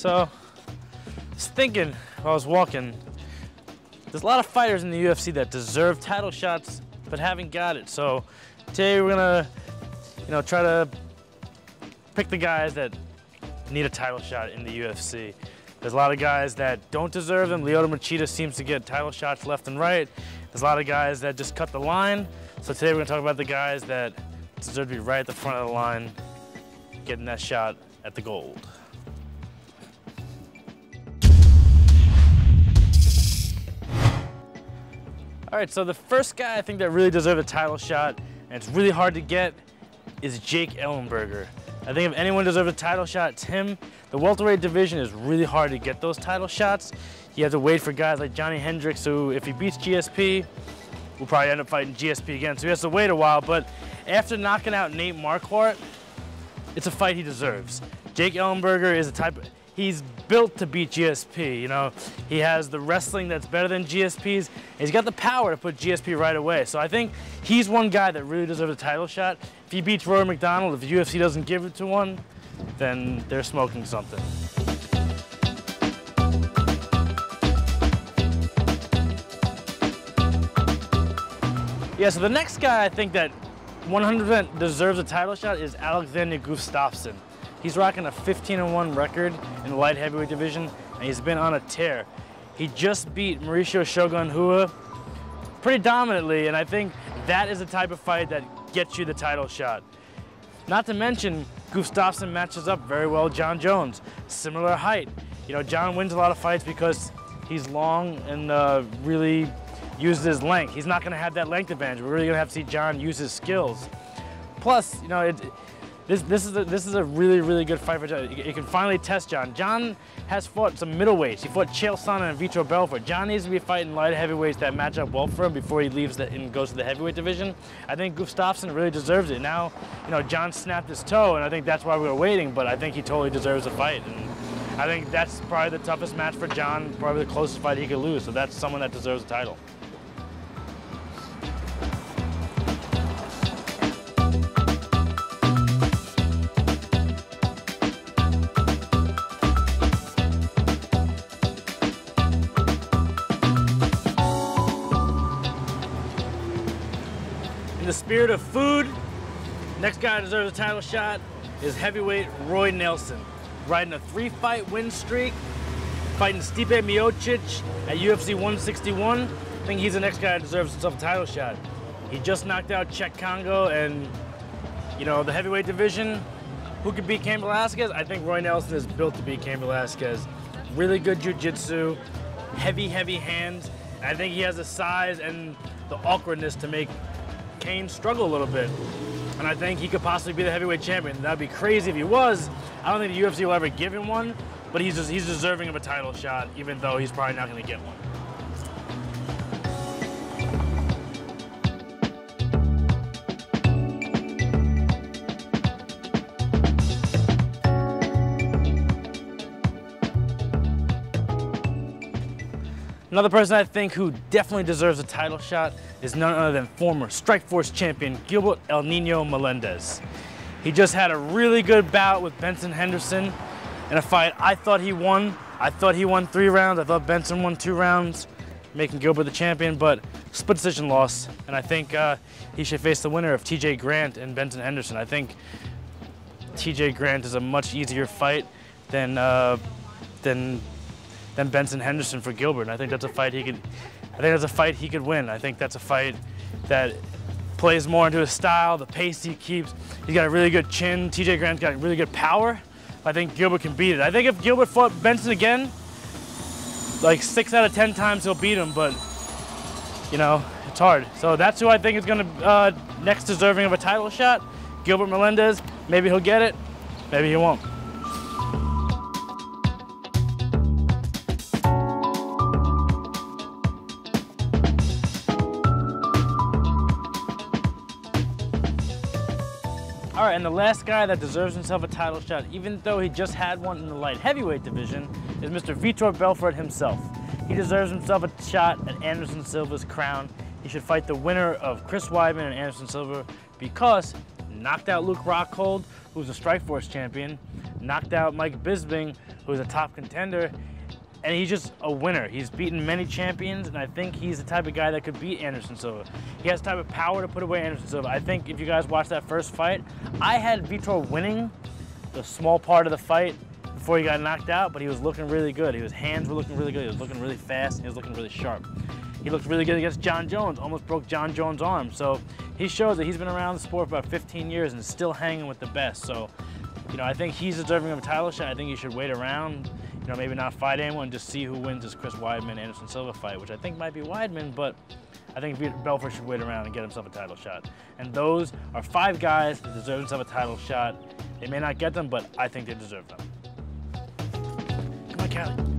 So, I was thinking while I was walking, there's a lot of fighters in the UFC that deserve title shots but haven't got it. So today we're gonna, try to pick the guys that need a title shot in the UFC. There's a lot of guys that don't deserve them. Lyoto Machida seems to get title shots left and right. There's a lot of guys that just cut the line. So today we're gonna talk about the guys that deserve to be right at the front of the line, getting that shot at the gold. All right, so the first guy I think that really deserves a title shot, and it's really hard to get, is Jake Ellenberger. I think if anyone deserves a title shot, it's him. The welterweight division is really hard to get those title shots. You have to wait for guys like Johnny Hendricks, who, if he beats GSP, will probably end up fighting GSP again, so he has to wait a while. But after knocking out Nate Marquardt, it's a fight he deserves. Jake Ellenberger is a he's built to beat GSP, He has the wrestling that's better than GSP's, and he's got the power to put GSP right away. So I think he's one guy that really deserves a title shot. If he beats Rory McDonald, if UFC doesn't give it to one, then they're smoking something. Yeah, so the next guy I think that 100% deserves a title shot is Alexander Gustafsson. He's rocking a 15-1 record in the light heavyweight division, and he's been on a tear. He just beat Mauricio Shogun Rua pretty dominantly, and I think that is the type of fight that gets you the title shot. Not to mention, Gustafsson matches up very well with John Jones, similar height. John wins a lot of fights because he's long and really uses his length. He's not going to have that length advantage. We're really going to have to see John use his skills. Plus, this is a really, really good fight for John. He can finally test John. John has fought some middleweights. He fought Chael Sonnen and Vitor Belfort. John needs to be fighting light heavyweights that match up well for him before he leaves and goes to the heavyweight division. I think Gustafsson really deserves it. Now, John snapped his toe, and I think that's why we were waiting, but I think he totally deserves a fight. And I think that's probably the toughest match for John, probably the closest fight he could lose, so that's someone that deserves a title. In the spirit of food, next guy who deserves a title shot is heavyweight Roy Nelson. Riding a 3-fight win streak, fighting Stipe Miocic at UFC 161. I think he's the next guy who deserves himself a title shot. He just knocked out Czech Congo, and the heavyweight division, who could beat Cain Velasquez? I think Roy Nelson is built to beat Cain Velasquez. Really good jiu-jitsu, heavy hands. I think he has the size and the awkwardness to make Cain struggle a little bit. And I think he could possibly be the heavyweight champion. That'd be crazy if he was. I don't think the UFC will ever give him one, but he's deserving of a title shot, even though he's probably not going to get one. Another person I think who definitely deserves a title shot is none other than former Strikeforce champion Gilbert El Nino Melendez. He just had a really good bout with Benson Henderson in a fight I thought he won. I thought he won 3 rounds. I thought Benson won 2 rounds, making Gilbert the champion, but split decision loss. And I think he should face the winner of TJ Grant and Benson Henderson. I think TJ Grant is a much easier fight than Benson Henderson for Gilbert. And I think that's a fight he could. I think that's a fight he could win. I think that's a fight that plays more into his style, the pace he keeps. He's got a really good chin. TJ Grant's got really good power. I think Gilbert can beat it. I think if Gilbert fought Benson again, like 6 out of 10 times he'll beat him, but it's hard. So that's who I think is gonna next deserving of a title shot. Gilbert Melendez. Maybe he'll get it, maybe he won't. All right, and the last guy that deserves himself a title shot, even though he just had one in the light heavyweight division, is Mr. Vitor Belfort himself. He deserves himself a shot at Anderson Silva's crown. He should fight the winner of Chris Weidman and Anderson Silva because knocked out Luke Rockhold, who's a Strikeforce champion, knocked out Mike Bisping, who's a top contender, and he's just a winner. He's beaten many champions, and I think he's the type of guy that could beat Anderson Silva. He has the type of power to put away Anderson Silva. I think if you guys watched that first fight, I had Vitor winning the small part of the fight before he got knocked out, but he was looking really good. His hands were looking really good. He was looking really fast, and he was looking really sharp. He looked really good against John Jones, almost broke John Jones' arm. So he shows that he's been around the sport for about 15 years and still hanging with the best. So, I think he's deserving of a title shot. I think he should wait around, maybe not fight anyone, just see who wins this Chris Weidman-Anderson Silva fight, which I think might be Weidman, but I think Vitor Belfort should wait around and get himself a title shot. And those are 5 guys that deserve themselves a title shot. They may not get them, but I think they deserve them. Come on, Callie.